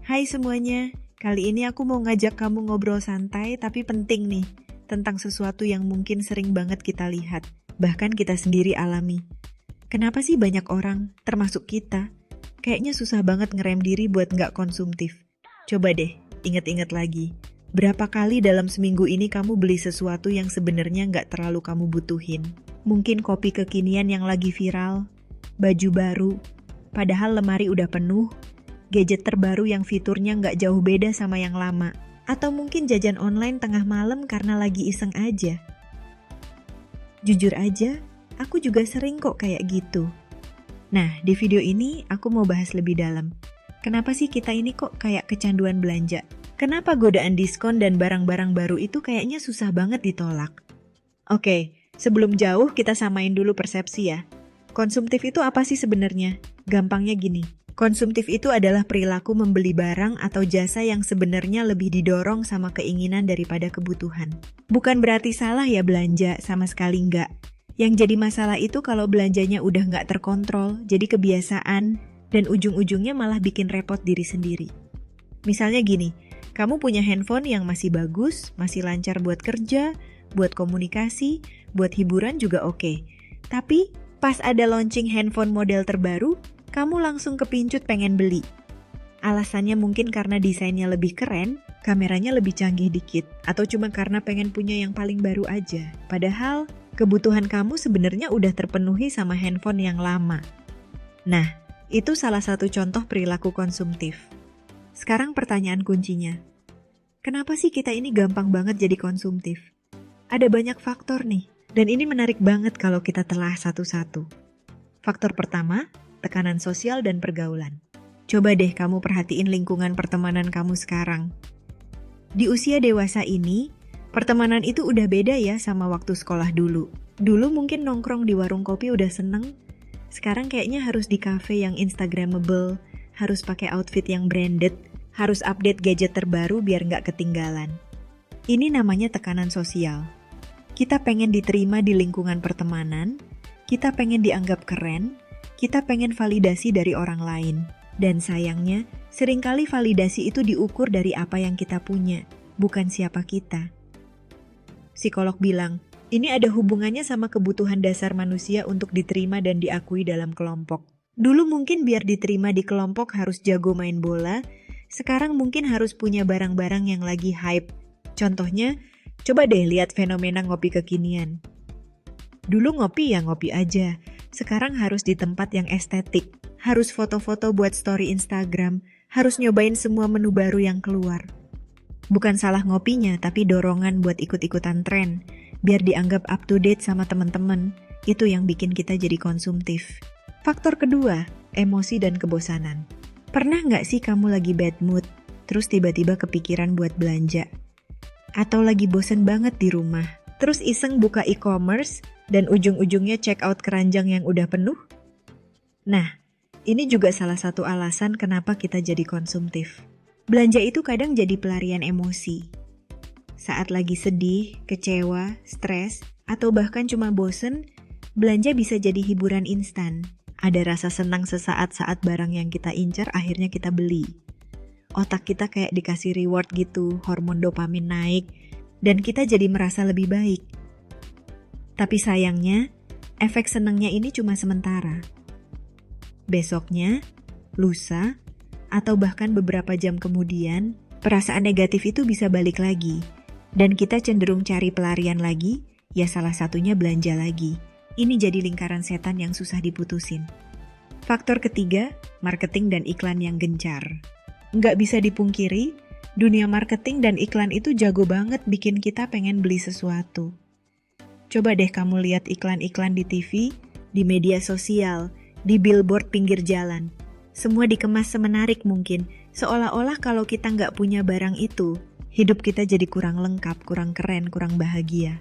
Hai semuanya, kali ini aku mau ngajak kamu ngobrol santai tapi penting nih, tentang sesuatu yang mungkin sering banget kita lihat, bahkan kita sendiri alami. Kenapa sih banyak orang, termasuk kita, kayaknya susah banget ngerem diri buat nggak konsumtif? Coba deh, inget-inget lagi. Berapa kali dalam seminggu ini kamu beli sesuatu yang sebenarnya nggak terlalu kamu butuhin? Mungkin kopi kekinian yang lagi viral, baju baru, padahal lemari udah penuh, gadget terbaru yang fiturnya nggak jauh beda sama yang lama, atau mungkin jajan online tengah malam karena lagi iseng aja. Jujur aja, aku juga sering kok kayak gitu. Nah, di video ini aku mau bahas lebih dalam. Kenapa sih kita ini kok kayak kecanduan belanja? Kenapa godaan diskon dan barang-barang baru itu kayaknya susah banget ditolak? Oke, sebelum jauh kita samain dulu persepsi ya. Konsumtif itu apa sih sebenarnya? Gampangnya gini. Konsumtif itu adalah perilaku membeli barang atau jasa yang sebenarnya lebih didorong sama keinginan daripada kebutuhan. Bukan berarti salah ya belanja, sama sekali enggak. Yang jadi masalah itu kalau belanjanya udah nggak terkontrol, jadi kebiasaan, dan ujung-ujungnya malah bikin repot diri sendiri. Misalnya gini, kamu punya handphone yang masih bagus, masih lancar buat kerja, buat komunikasi, buat hiburan juga oke. Tapi pas ada launching handphone model terbaru, kamu langsung kepincut pengen beli. Alasannya mungkin karena desainnya lebih keren, kameranya lebih canggih dikit, atau cuma karena pengen punya yang paling baru aja. Padahal, kebutuhan kamu sebenarnya udah terpenuhi sama handphone yang lama. Nah, itu salah satu contoh perilaku konsumtif. Sekarang pertanyaan kuncinya. Kenapa sih kita ini gampang banget jadi konsumtif? Ada banyak faktor nih, dan ini menarik banget kalau kita telah satu-satu. Faktor pertama, tekanan sosial dan pergaulan. Coba deh kamu perhatiin lingkungan pertemanan kamu sekarang. Di usia dewasa ini, pertemanan itu udah beda ya sama waktu sekolah dulu. Dulu mungkin nongkrong di warung kopi udah seneng, sekarang kayaknya harus di cafe yang instagramable, harus pakai outfit yang branded, harus update gadget terbaru biar nggak ketinggalan. Ini namanya tekanan sosial. Kita pengen diterima di lingkungan pertemanan, kita pengen dianggap keren, kita pengen validasi dari orang lain. Dan sayangnya, seringkali validasi itu diukur dari apa yang kita punya, bukan siapa kita. Psikolog bilang, ini ada hubungannya sama kebutuhan dasar manusia untuk diterima dan diakui dalam kelompok. Dulu mungkin biar diterima di kelompok harus jago main bola, sekarang mungkin harus punya barang-barang yang lagi hype. Contohnya, coba deh lihat fenomena ngopi kekinian. Dulu ngopi ya ngopi aja, sekarang harus di tempat yang estetik, harus foto-foto buat story Instagram, harus nyobain semua menu baru yang keluar. Bukan salah ngopinya, tapi dorongan buat ikut-ikutan tren, biar dianggap up to date sama teman-teman, itu yang bikin kita jadi konsumtif. Faktor kedua, emosi dan kebosanan. Pernah nggak sih kamu lagi bad mood, terus tiba-tiba kepikiran buat belanja? Atau lagi bosen banget di rumah, terus iseng buka e-commerce, dan ujung-ujungnya check out keranjang yang udah penuh? Nah, ini juga salah satu alasan kenapa kita jadi konsumtif. Belanja itu kadang jadi pelarian emosi. Saat lagi sedih, kecewa, stres, atau bahkan cuma bosen, belanja bisa jadi hiburan instan. Ada rasa senang sesaat saat barang yang kita incar akhirnya kita beli. Otak kita kayak dikasih reward gitu, hormon dopamin naik, dan kita jadi merasa lebih baik. Tapi sayangnya, efek senangnya ini cuma sementara. Besoknya, lusa, atau bahkan beberapa jam kemudian, perasaan negatif itu bisa balik lagi. Dan kita cenderung cari pelarian lagi, ya salah satunya belanja lagi. Ini jadi lingkaran setan yang susah diputusin. Faktor ketiga, marketing dan iklan yang gencar. Nggak bisa dipungkiri, dunia marketing dan iklan itu jago banget bikin kita pengen beli sesuatu. Coba deh kamu lihat iklan-iklan di TV, di media sosial, di billboard pinggir jalan. Semua dikemas semenarik mungkin, seolah-olah kalau kita nggak punya barang itu, hidup kita jadi kurang lengkap, kurang keren, kurang bahagia.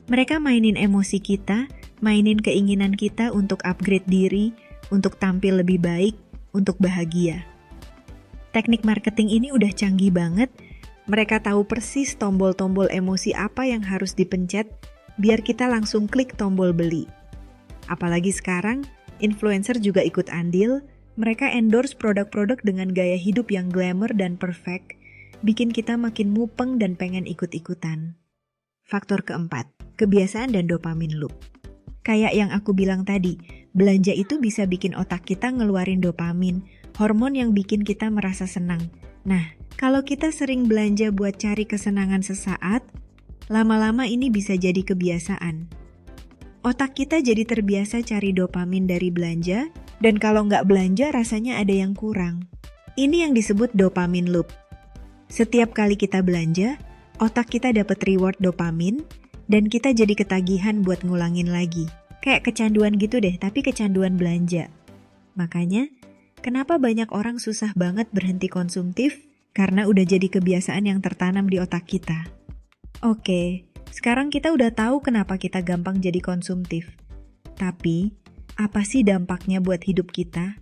Mereka mainin emosi kita, mainin keinginan kita untuk upgrade diri, untuk tampil lebih baik, untuk bahagia. Teknik marketing ini udah canggih banget, mereka tahu persis tombol-tombol emosi apa yang harus dipencet, biar kita langsung klik tombol beli. Apalagi sekarang, influencer juga ikut andil, Mereka endorse produk-produk dengan gaya hidup yang glamour dan perfect, bikin kita makin mupeng dan pengen ikut-ikutan. Faktor keempat, kebiasaan dan dopamin loop. Kayak yang aku bilang tadi, belanja itu bisa bikin otak kita ngeluarin dopamin, hormon yang bikin kita merasa senang. Nah, kalau kita sering belanja buat cari kesenangan sesaat, lama-lama ini bisa jadi kebiasaan. Otak kita jadi terbiasa cari dopamin dari belanja, dan kalau nggak belanja rasanya ada yang kurang. Ini yang disebut dopamin loop. Setiap kali kita belanja, otak kita dapat reward dopamin, dan kita jadi ketagihan buat ngulangin lagi. Kayak kecanduan gitu deh, tapi kecanduan belanja. Makanya, kenapa banyak orang susah banget berhenti konsumtif? Karena udah jadi kebiasaan yang tertanam di otak kita. Oke, sekarang kita udah tahu kenapa kita gampang jadi konsumtif. Tapi, apa sih dampaknya buat hidup kita?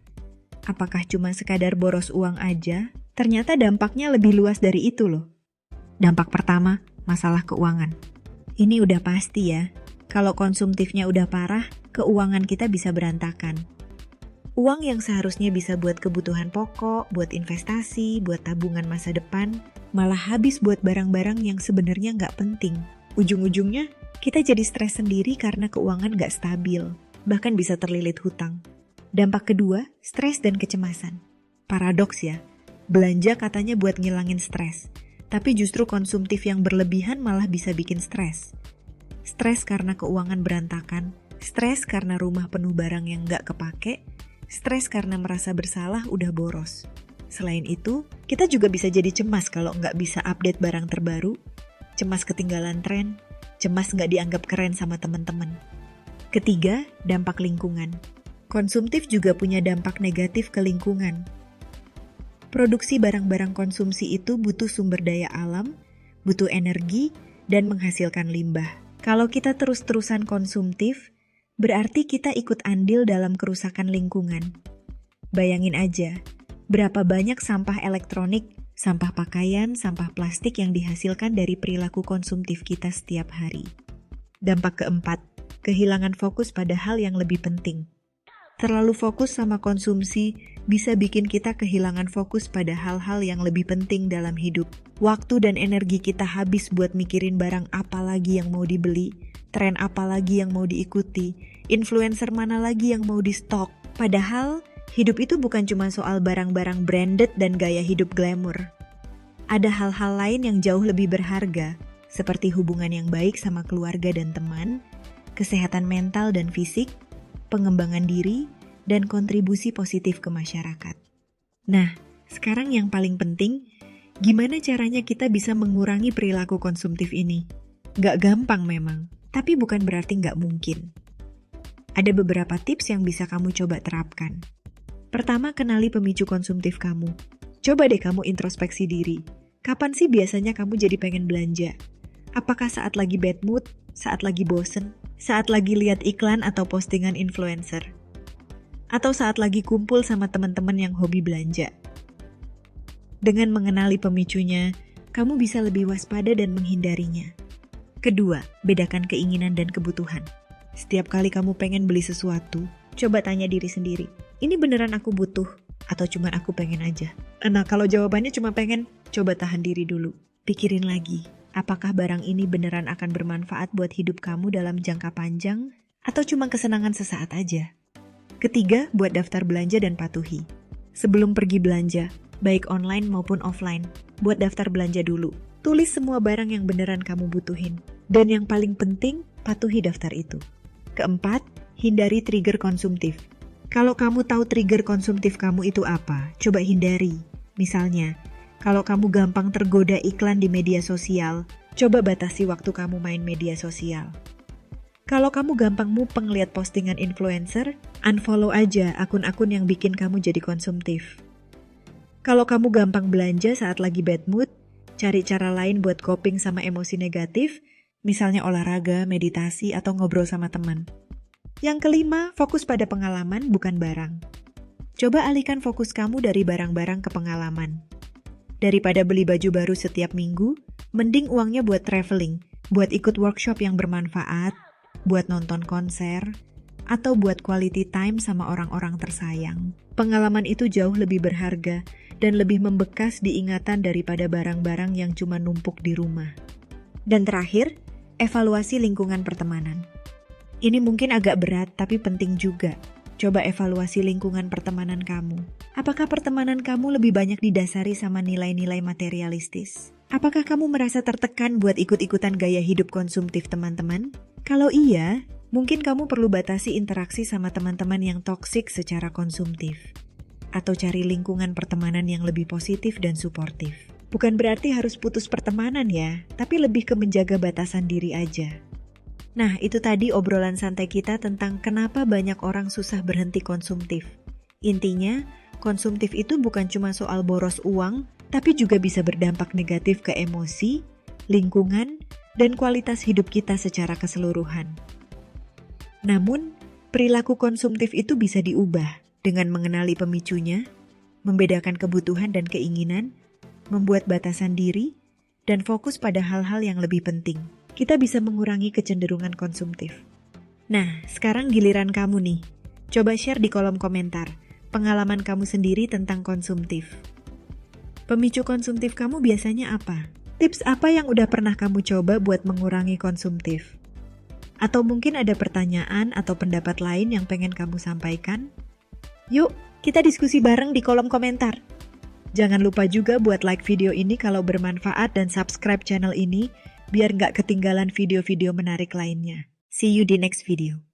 Apakah cuma sekadar boros uang aja? Ternyata dampaknya lebih luas dari itu loh. Dampak pertama, masalah keuangan. Ini udah pasti ya, kalau konsumtifnya udah parah, keuangan kita bisa berantakan. Uang yang seharusnya bisa buat kebutuhan pokok, buat investasi, buat tabungan masa depan, malah habis buat barang-barang yang sebenarnya nggak penting. Ujung-ujungnya, kita jadi stres sendiri karena keuangan nggak stabil, bahkan bisa terlilit hutang. Dampak kedua, stres dan kecemasan. Paradoks ya, belanja katanya buat ngilangin stres, tapi justru konsumtif yang berlebihan malah bisa bikin stres. Stres karena keuangan berantakan, stres karena rumah penuh barang yang nggak kepake, stres karena merasa bersalah udah boros. Selain itu, kita juga bisa jadi cemas kalau nggak bisa update barang terbaru, cemas ketinggalan tren, cemas nggak dianggap keren sama teman-teman. Ketiga, dampak lingkungan. Konsumtif juga punya dampak negatif ke lingkungan. Produksi barang-barang konsumsi itu butuh sumber daya alam, butuh energi, dan menghasilkan limbah. Kalau kita terus-terusan konsumtif, berarti kita ikut andil dalam kerusakan lingkungan. Bayangin aja, berapa banyak sampah elektronik, sampah pakaian, sampah plastik yang dihasilkan dari perilaku konsumtif kita setiap hari. Dampak keempat, kehilangan fokus pada hal yang lebih penting. Terlalu fokus sama konsumsi bisa bikin kita kehilangan fokus pada hal-hal yang lebih penting dalam hidup. Waktu dan energi kita habis buat mikirin barang apa lagi yang mau dibeli, tren apa lagi yang mau diikuti, influencer mana lagi yang mau di-stok. Padahal, hidup itu bukan cuma soal barang-barang branded dan gaya hidup glamour. Ada hal-hal lain yang jauh lebih berharga, seperti hubungan yang baik sama keluarga dan teman, kesehatan mental dan fisik, pengembangan diri, dan kontribusi positif ke masyarakat. Nah, sekarang yang paling penting, gimana caranya kita bisa mengurangi perilaku konsumtif ini? Gak gampang memang, tapi bukan berarti gak mungkin. Ada beberapa tips yang bisa kamu coba terapkan. Pertama, kenali pemicu konsumtif kamu. Coba deh kamu introspeksi diri. Kapan sih biasanya kamu jadi pengen belanja? Apakah saat lagi bad mood, saat lagi bosen, saat lagi lihat iklan atau postingan influencer? Atau saat lagi kumpul sama teman-teman yang hobi belanja? Dengan mengenali pemicunya, kamu bisa lebih waspada dan menghindarinya. Kedua, bedakan keinginan dan kebutuhan. Setiap kali kamu pengen beli sesuatu, coba tanya diri sendiri, ini beneran aku butuh atau cuma aku pengen aja? Nah, kalau jawabannya cuma pengen, coba tahan diri dulu. Pikirin lagi, apakah barang ini beneran akan bermanfaat buat hidup kamu dalam jangka panjang atau cuma kesenangan sesaat aja? Ketiga, buat daftar belanja dan patuhi. Sebelum pergi belanja, baik online maupun offline, buat daftar belanja dulu. Tulis semua barang yang beneran kamu butuhin. Dan yang paling penting, patuhi daftar itu. Keempat, hindari trigger konsumtif. Kalau kamu tahu trigger konsumtif kamu itu apa, coba hindari. Misalnya, kalau kamu gampang tergoda iklan di media sosial, coba batasi waktu kamu main media sosial. Kalau kamu gampang mupeng lihat postingan influencer, unfollow aja akun-akun yang bikin kamu jadi konsumtif. Kalau kamu gampang belanja saat lagi bad mood, cari cara lain buat coping sama emosi negatif, misalnya olahraga, meditasi, atau ngobrol sama teman. Yang kelima, fokus pada pengalaman bukan barang. Coba alihkan fokus kamu dari barang-barang ke pengalaman. Daripada beli baju baru setiap minggu, mending uangnya buat traveling, buat ikut workshop yang bermanfaat, buat nonton konser, atau buat quality time sama orang-orang tersayang. Pengalaman itu jauh lebih berharga dan lebih membekas di ingatan daripada barang-barang yang cuma numpuk di rumah. Dan terakhir, evaluasi lingkungan pertemanan. Ini mungkin agak berat tapi penting juga. Coba evaluasi lingkungan pertemanan kamu. Apakah pertemanan kamu lebih banyak didasari sama nilai-nilai materialistis? Apakah kamu merasa tertekan buat ikut-ikutan gaya hidup konsumtif teman-teman? Kalau iya, mungkin kamu perlu batasi interaksi sama teman-teman yang toksik secara konsumtif. Atau cari lingkungan pertemanan yang lebih positif dan suportif. Bukan berarti harus putus pertemanan ya, tapi lebih ke menjaga batasan diri aja. Nah, itu tadi obrolan santai kita tentang kenapa banyak orang susah berhenti konsumtif. Intinya, konsumtif itu bukan cuma soal boros uang, tapi juga bisa berdampak negatif ke emosi, lingkungan, dan kualitas hidup kita secara keseluruhan. Namun, perilaku konsumtif itu bisa diubah dengan mengenali pemicunya, membedakan kebutuhan dan keinginan, membuat batasan diri, dan fokus pada hal-hal yang lebih penting. Kita bisa mengurangi kecenderungan konsumtif. Nah, sekarang giliran kamu nih. Coba share di kolom komentar pengalaman kamu sendiri tentang konsumtif. Pemicu konsumtif kamu biasanya apa? Tips apa yang udah pernah kamu coba buat mengurangi konsumtif? Atau mungkin ada pertanyaan atau pendapat lain yang pengen kamu sampaikan? Yuk, kita diskusi bareng di kolom komentar. Jangan lupa juga buat like video ini kalau bermanfaat dan subscribe channel ini biar nggak ketinggalan video-video menarik lainnya. See you di next video.